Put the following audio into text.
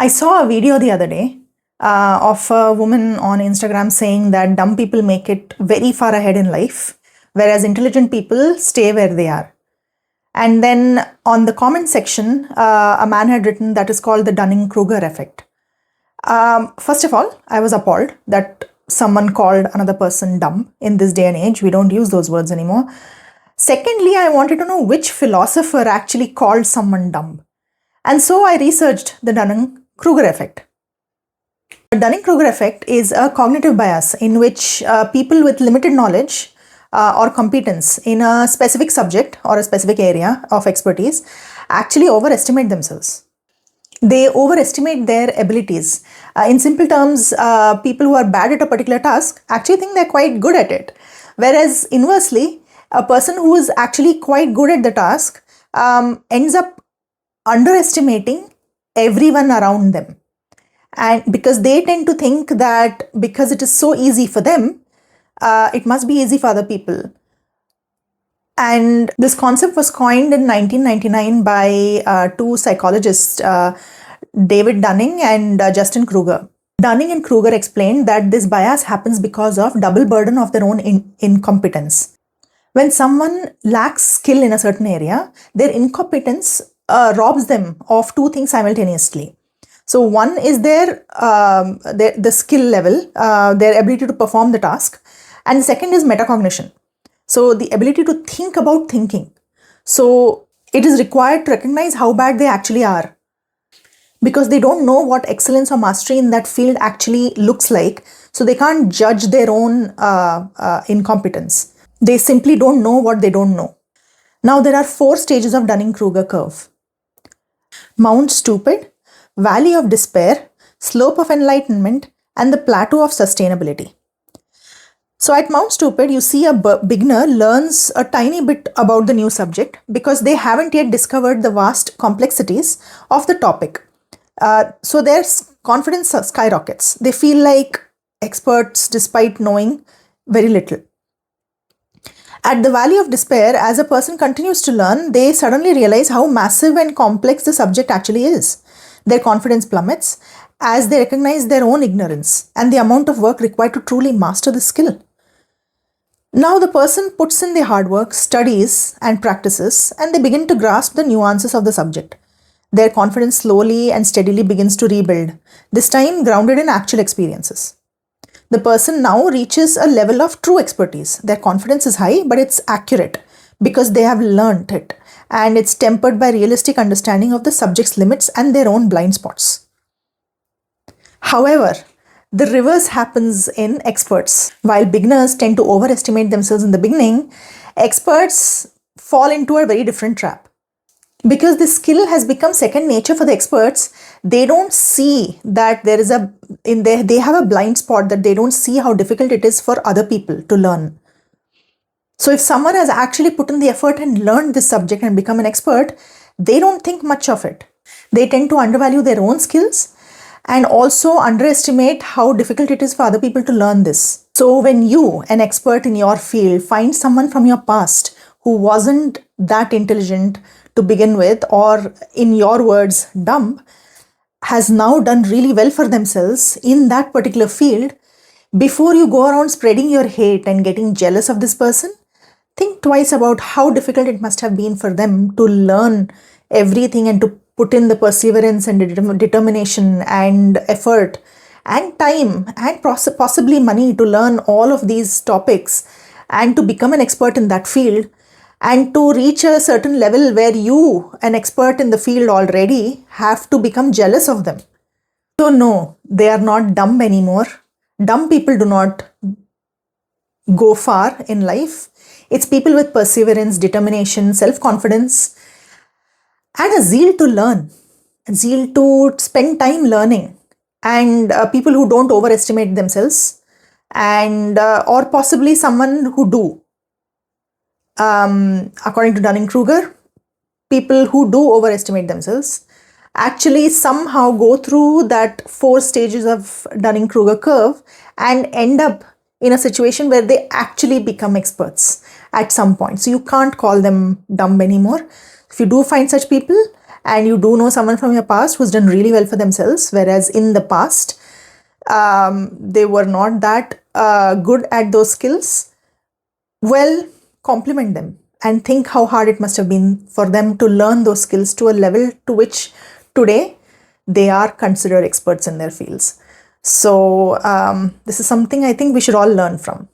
I saw a video the other day of a woman on Instagram saying that dumb people make it very far ahead in life, whereas intelligent people stay where they are. And then on the comment section, a man had written that is called the Dunning-Kruger Effect. First of all, I was appalled that someone called another person dumb in this day and age. We don't use those words anymore. Secondly, I wanted to know which philosopher actually called someone dumb. And so I researched the Dunning-Kruger Effect. The Dunning-Kruger Effect is a cognitive bias in which people with limited knowledge or competence in a specific subject or a specific area of expertise actually overestimate themselves. They overestimate their abilities. In simple terms, people who are bad at a particular task actually think they're quite good at it. Whereas inversely, a person who is actually quite good at the task ends up underestimating everyone around them. And because they tend to think that because it is so easy for them, it must be easy for other people. And this concept was coined in 1999 by two psychologists, David Dunning and Justin Kruger. Dunning and Kruger explained that this bias happens because of double burden of their own incompetence. When someone lacks skill in a certain area, their incompetence robs them of two things simultaneously. So one is the skill level, their ability to perform the task, and the second is metacognition. So the ability to think about thinking. So it is required to recognize how bad they actually are, because they don't know what excellence or mastery in that field actually looks like. So they can't judge their own incompetence. They simply don't know what they don't know. Now there are 4 stages of Dunning-Kruger curve: Mount Stupid, Valley of Despair, Slope of Enlightenment, and the Plateau of Sustainability. So at Mount Stupid, you see a beginner learns a tiny bit about the new subject because they haven't yet discovered the vast complexities of the topic. So their confidence skyrockets. They feel like experts despite knowing very little. At the Valley of Despair, as a person continues to learn, they suddenly realize how massive and complex the subject actually is. Their confidence plummets as they recognize their own ignorance and the amount of work required to truly master the skill. Now the person puts in the hard work, studies and practices, and they begin to grasp the nuances of the subject. Their confidence slowly and steadily begins to rebuild, this time grounded in actual experiences. The person now reaches a level of true expertise. Their confidence is high, but it's accurate because they have learned it, and it's tempered by realistic understanding of the subject's limits and their own blind spots. However, the reverse happens in experts. While beginners tend to overestimate themselves in the beginning, experts fall into a very different trap. Because this skill has become second nature for the experts, they don't see that they have a blind spot, that they don't see how difficult it is for other people to learn. So if someone has actually put in the effort and learned this subject and become an expert, they don't think much of it. They tend to undervalue their own skills and also underestimate how difficult it is for other people to learn this. So when you, an expert in your field, find someone from your past who wasn't that intelligent to begin with, or in your words, dumb, has now done really well for themselves in that particular field, before you go around spreading your hate and getting jealous of this person, think twice about how difficult it must have been for them to learn everything and to put in the perseverance and determination and effort and time and possibly money to learn all of these topics and to become an expert in that field, and to reach a certain level where you, an expert in the field already, have to become jealous of them. So no, they are not dumb anymore. Dumb people do not go far in life. It's people with perseverance, determination, self-confidence, and a zeal to learn, a zeal to spend time learning, and people who don't overestimate themselves, and or possibly someone who do. According to Dunning-Kruger, people who do overestimate themselves actually somehow go through that 4 stages of Dunning-Kruger curve and end up in a situation where they actually become experts at some point. So you can't call them dumb anymore. If you do find such people, and you do know someone from your past who's done really well for themselves, whereas in the past, they were not that good at those skills, well, compliment them and think how hard it must have been for them to learn those skills to a level to which today they are considered experts in their fields. So this is something I think we should all learn from.